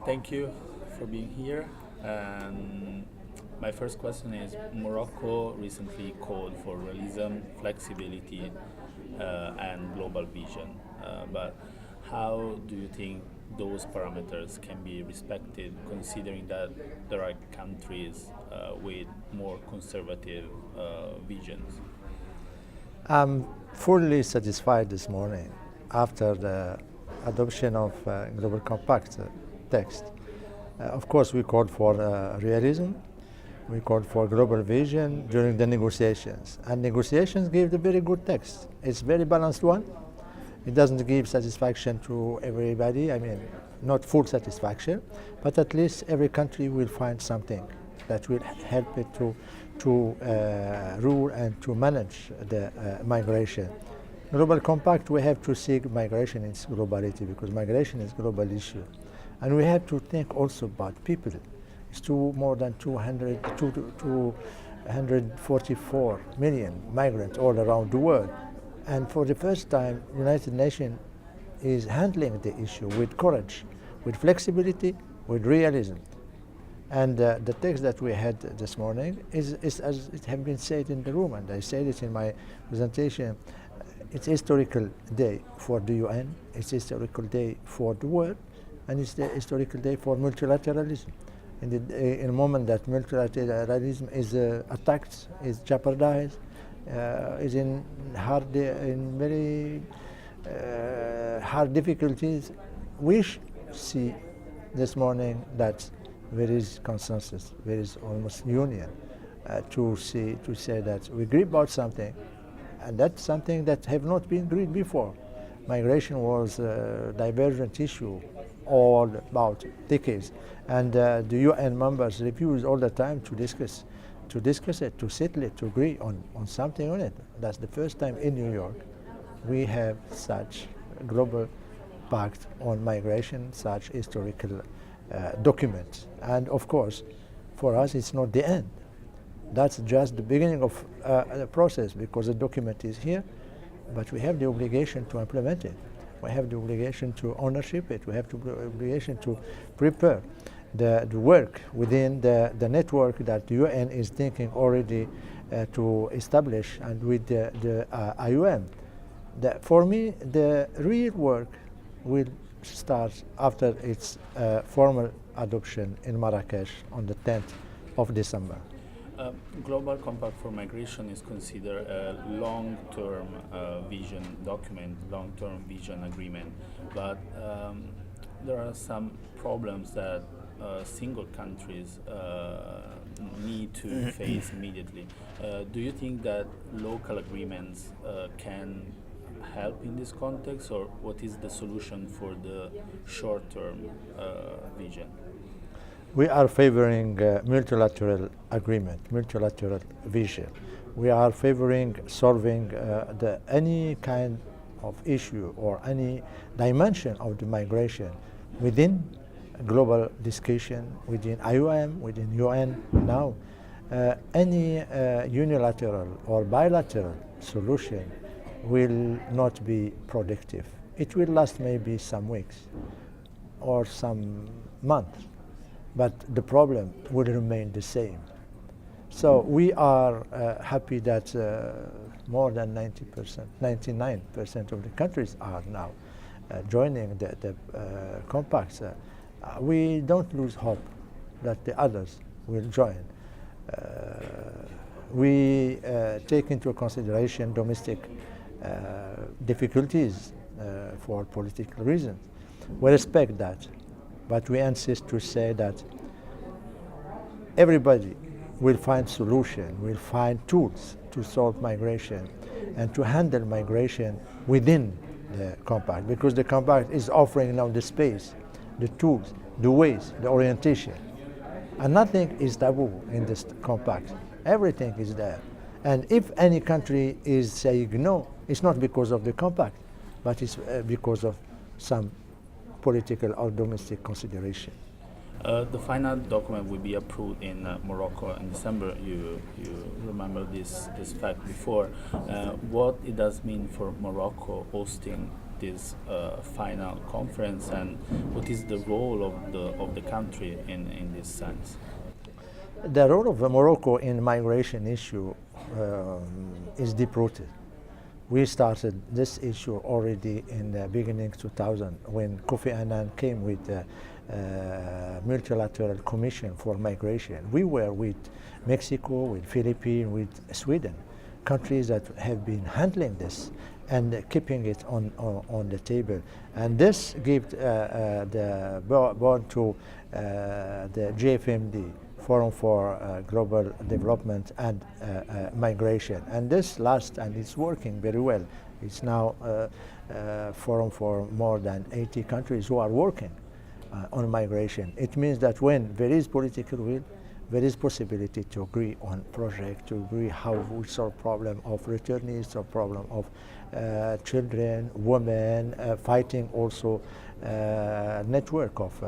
Thank you for being here. And my first question is Morocco recently called for realism, flexibility, and global vision. But how do you think those parameters can be respected, considering that there are countries with more conservative visions? I'm fully satisfied this morning after the adoption of Global Compact text. Of course, we called for realism, we called for global vision during the negotiations. And negotiations gave the very good text. It's a very balanced one. It doesn't give satisfaction to everybody, not full satisfaction, but at least every country will find something that will help it to rule and to manage the migration. Global Compact, we have to see migration in its globality because migration is a global issue. And we have to think also about people. It's more than 244 million migrants all around the world. And for the first time, United Nations is handling the issue with courage, with flexibility, with realism. And the text that we had this morning is as it has been said in the room, and I said it in my presentation, it's a historical day for the UN, it's a historical day for the world, and it's the historical day for multilateralism. In a moment that multilateralism is attacked, is jeopardized, is in very hard difficulties, we see this morning that there is consensus, there is almost union to say that we agree about something, and that's something that have not been agreed before. Migration was a divergent issue all about decades, and the UN members refuse all the time to discuss it, to settle it, to agree on something on it. That's the first time in New York we have such a global pact on migration, such historical document. And of course, for us, it's not the end. That's just the beginning of the process because the document is here, but we have the obligation to implement it. We have the obligation to ownership it. We have the obligation to prepare the work within the network that the UN is thinking already to establish, and with the IOM. For me, the real work will start after its formal adoption in Marrakesh on the 10th of December. Global Compact for Migration is considered a long-term vision document, long-term vision agreement, but there are some problems that single countries need to face immediately. Do you think that local agreements can help in this context, or what is the solution for the short-term vision? We are favoring multilateral agreement, multilateral vision. We are favoring solving any kind of issue or any dimension of the migration within global discussion, within IOM, within UN now. Any unilateral or bilateral solution will not be productive. It will last maybe some weeks or some months, but the problem will remain the same. So we are happy that more than 90%, 99% of the countries are now joining the compacts. We don't lose hope that the others will join. We take into consideration domestic difficulties for political reasons. We respect that, but we insist to say that everybody will find solution, will find tools to solve migration and to handle migration within the compact, because the compact is offering now the space, the tools, the ways, the orientation. And nothing is taboo in this compact. Everything is there. And if any country is saying no, it's not because of the compact, but it's because of some political or domestic consideration. The final document will be approved in Morocco in December. You remember this fact before. What it does mean for Morocco hosting this final conference, and what is the role of the country in this sense? The role of Morocco in migration issue is deep-rooted. We started this issue already in the beginning 2000 when Kofi Annan came with the multilateral commission for migration. We were with Mexico, with Philippines, with Sweden, countries that have been handling this and keeping it on the table. And this gave the board to the GFMD, Forum for Global Development and Migration. And this lasts and it's working very well. It's now a forum for more than 80 countries who are working on migration. It means that when there is political will, there is possibility to agree on project, to agree how we solve problem of returnees, or problem of children, women, fighting also network of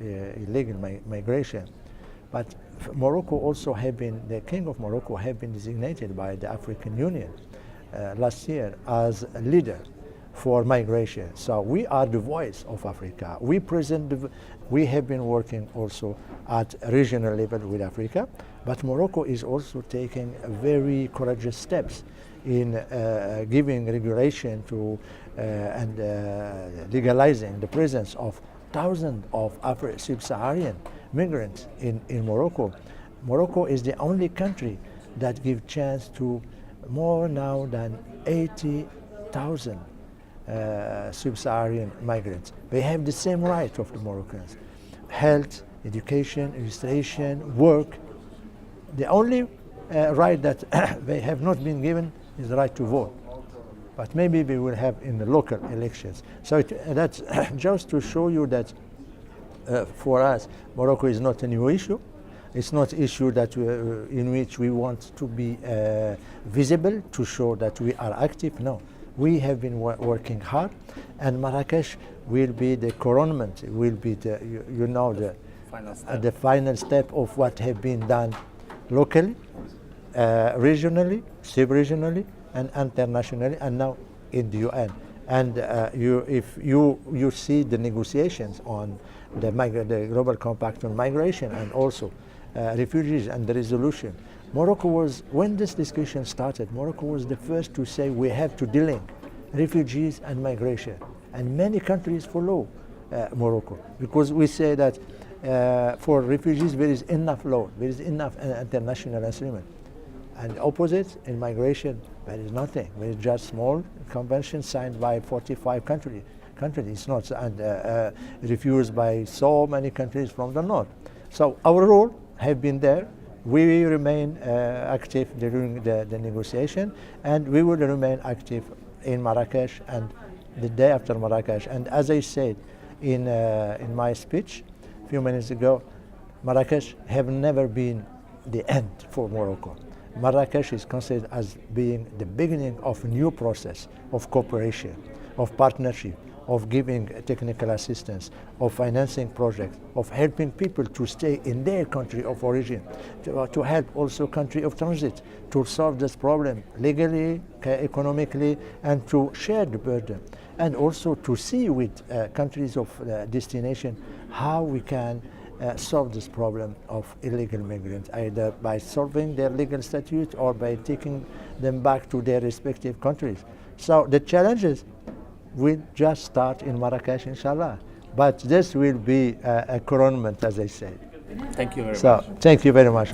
illegal migration. But Morocco also have been, the King of Morocco have been designated by the African Union last year as a leader for migration. So we are the voice of Africa. We have been working also at regional level with Africa, but Morocco is also taking very courageous steps in giving regulation to and legalizing the presence of thousands of sub-Saharan migrants in Morocco. Morocco is the only country that gives chance to more now than 80,000 sub-Saharan migrants. They have the same right of the Moroccans: health, education, registration, work. The only right that they have not been given is the right to vote. But maybe we will have in the local elections. So that's just to show you that for us, Morocco is not a new issue. It's not an issue that in which we want to be visible, to show that we are active. No, we have been working hard, and Marrakesh will be the coronament, will be the, the final step of what have been done locally, regionally, sub-regionally, and internationally, and now in the UN. And if you see the negotiations on the Global Compact on migration and also refugees and the resolution, Morocco was, when this discussion started, Morocco was the first to say we have to delink refugees and migration. And many countries follow Morocco, because we say that for refugees there is enough law, there is enough international agreement. And opposite, in migration, there is nothing. There is just small convention signed by 45 countries. It's not refused by so many countries from the north. So our role have been there. We remain active during the negotiation, and we will remain active in Marrakesh and the day after Marrakesh. And as I said in my speech a few minutes ago, Marrakesh have never been the end for Morocco. Marrakesh is considered as being the beginning of a new process of cooperation, of partnership, of giving technical assistance, of financing projects, of helping people to stay in their country of origin, to help also country of transit to solve this problem legally, economically, and to share the burden, and also to see with countries of destination how we can solve this problem of illegal migrants, either by solving their legal statute or by taking them back to their respective countries. So the challenges will just start in Marrakesh, inshallah. But this will be a coronament, as I said. Thank you very much. So, thank you very much.